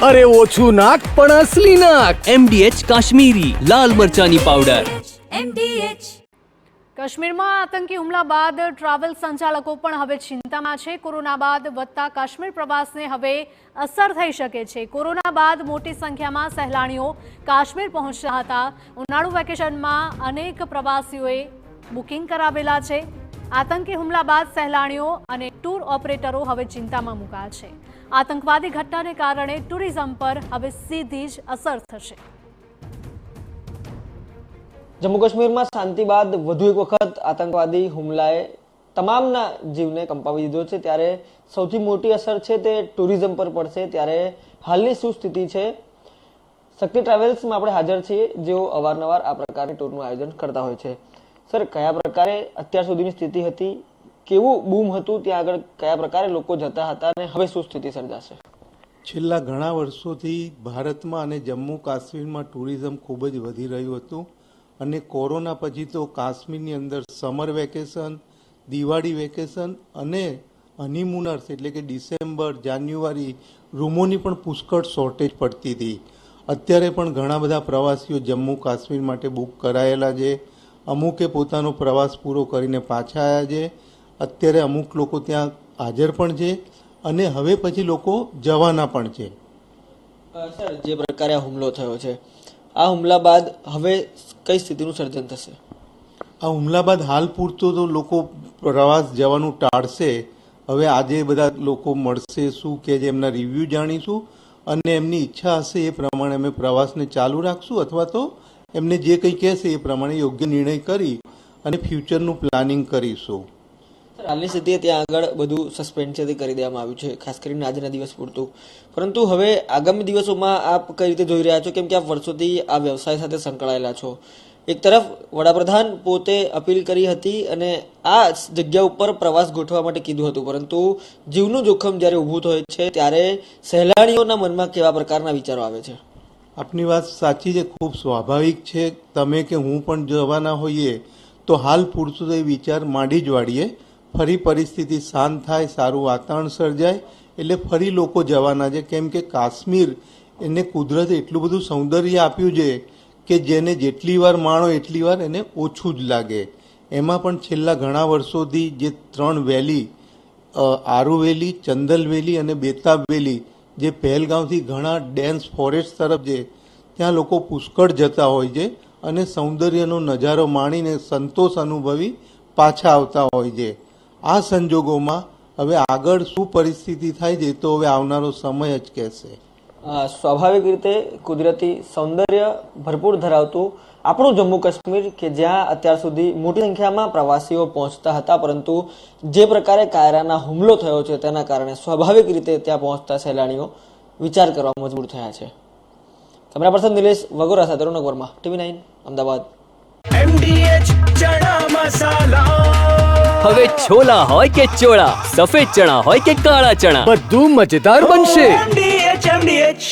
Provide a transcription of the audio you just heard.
અરે ઓછું નાક પણ અસલી નાક. MDH કાશ્મીરી લાલ મરચાની પાવડર. MDH. કાશ્મીરમાં આતંકી હુમલા બાદ ટ્રાવેલ સંચાલકો પણ હવે ચિંતામાં છે. કોરોના બાદ વધતા કાશ્મીર પ્રવાસને હવે અસર થઈ શકે છે. કોરોના બાદ મોટી સંખ્યામાં સહેલાણીઓ કાશ્મીર પહોંચ્યા હતા. ઉનાળુ વેકેશનમાં અનેક પ્રવાસીઓએ બુકિંગ કરાવેલા છે. આતંકી હુમલા બાદ સહેલાણીઓ અને ટૂર ઓપરેટરો હવે ચિંતામાં મુકાયા છે. આતંકવાદી ઘટનાને કારણે ટુરિઝમ પર હવે સીધી જ અસર થશે. જમ્મુ કાશ્મીરમાં શાંતિ બાદ વધુ એક વખત આતંકવાદી હુમલાએ તમામના જીવને કંપાવી દીધો છે. ત્યારે સૌથી મોટી અસર છે તે ટુરિઝમ પર પડશે. ત્યારે હાલની શું સ્થિતિ છે? શક્તિ ટ્રાવેલ્સમાં આપણે હાજર છીએ, જેઓ અવારનવાર આ પ્રકારની ટૂરનું આયોજન કરતા હોય છે. સર, કયા પ્રકારે અત્યાર સુધીની સ્થિતિ હતી? કેવું બૂમ હતું ત્યાં આગળ? કયા પ્રકારે લોકો જતા હતા અને હવે શું સ્થિતિ સર્જાશે? છેલ્લા ઘણા વર્ષોથી ભારતમાં અને જમ્મુ કાશ્મીરમાં ટુરિઝમ ખૂબ જ વધી રહ્યું હતું અને કોરોના પછી તો કાશ્મીરની અંદર સમર વેકેશન, દિવાળી વેકેશન અને હનીમૂનર્સ એટલે કે ડિસેમ્બર, જાન્યુઆરી રૂમોની પણ પુષ્કળ શોર્ટેજ પડતી હતી. અત્યારે પણ ઘણા બધા પ્રવાસીઓ જમ્મુ કાશ્મીર માટે બુક કરાયેલા છે. અમુકે પોતાનો પ્રવાસ પૂરો કરીને પાછા આવ્યા છે. અત્યારે અમુક લોકો ત્યાં હાજર પણ છે અને હવે પછી લોકો જવાના પણ છે. સર, જે પ્રકારે આ હુમલો થયો છે, આ હુમલા બાદ હવે કઈ સ્થિતિનું સર્જન થશે? આ હુમલા બાદ હાલ પૂરતો તો લોકો પ્રવાસ જવાનું ટાળશે. હવે આજે બધા લોકો મળશે, શું કે છે એમના રિવ્યૂ જાણીશું અને એમની ઈચ્છા હશે એ પ્રમાણે અમે પ્રવાસને ચાલુ રાખશું અથવા તો એમને જે કંઈ કહેશે એ પ્રમાણે યોગ્ય નિર્ણય કરી અને ફ્યુચરનું પ્લાનિંગ કરીશું. હાલની સ્થિતિએ ત્યાં આગળ બધું સસ્પેન્ડ છે તે કરી દેવામાં આવ્યું છે, ખાસ કરીને આજના દિવસ પૂરતું. પરંતુ હવે આગામી દિવસોમાં આપ કઈ રીતે જોઈ રહ્યા છો? કેમ કે આપ વર્ષોથી આ વ્યવસાય સાથે સંકળાયેલા છો. એક તરફ વડાપ્રધાન પોતે અપીલ કરી હતી અને આ જગ્યા ઉપર પ્રવાસ ગોઠવવા માટે કીધું હતું, પરંતુ જીવનું જોખમ જ્યારે ઊભું થાય છે ત્યારે સહેલાણીઓના મનમાં કેવા પ્રકારના વિચારો આવે છે? આપની વાત સાચી છે, ખૂબ સ્વાભાવિક છે. તમે કે હું પણ જવાના હોઈએ તો હાલ પૂરતું તો એ વિચાર માંડી જ વાળીએ. ફરી પરિસ્થિતિ શાંત થાય, સારું વાતાવરણ સર્જાય એટલે ફરી લોકો જવાના છે. કેમ કે કાશ્મીર એને કુદરતે એટલું બધું સૌંદર્ય આપ્યું છે કે જેને જેટલી વાર માણો એટલી વાર એને ઓછું જ લાગે. એમાં પણ છેલ્લા ઘણા વર્ષોથી જે 3 વેલી, આરુ વેલી, ચંદલ વેલી અને બેતાબ વેલી, જે પહેલગાંવથી ઘણા ડેન્સ ફોરેસ્ટ તરફ છે, ત્યાં લોકો પુષ્કળ જતા હોય છે અને સૌંદર્યનો નજારો માણીને સંતોષ અનુભવી પાછા આવતા હોય છે. આ સંજોગોમાં હવે આગળ શું પરિસ્થિતિ થાય છે તો હવે આવનારો સમય જ કહેશે. સ્વાભાવિક રીતે કુદરતી સૌંદર્ય ભરપૂર ધરાવતું આપણું જમ્મુ કાશ્મીર, કે જ્યાં અત્યાર સુધી મોટી સંખ્યામાં પ્રવાસીઓ પહોંચતા હતા, પરંતુ જે પ્રકારે કાયરાના હુમલો થયો છે તેના કારણે સ્વાભાવિક રીતે ત્યાં પહોંચતા સહેલાણીઓ વિચાર કરવા મજબૂર થયા છે. કેમેરા પર્સન નિલેશ વગોરા સાથે રોનક વર્મા, TV9 અમદાવાદ. MDH ચણા મસાલા. હવે છોલા હોય કે ચોળા, સફેદ ચણા હોય કે કાળા ચણા, બધું મજેદાર બનશે. MDH.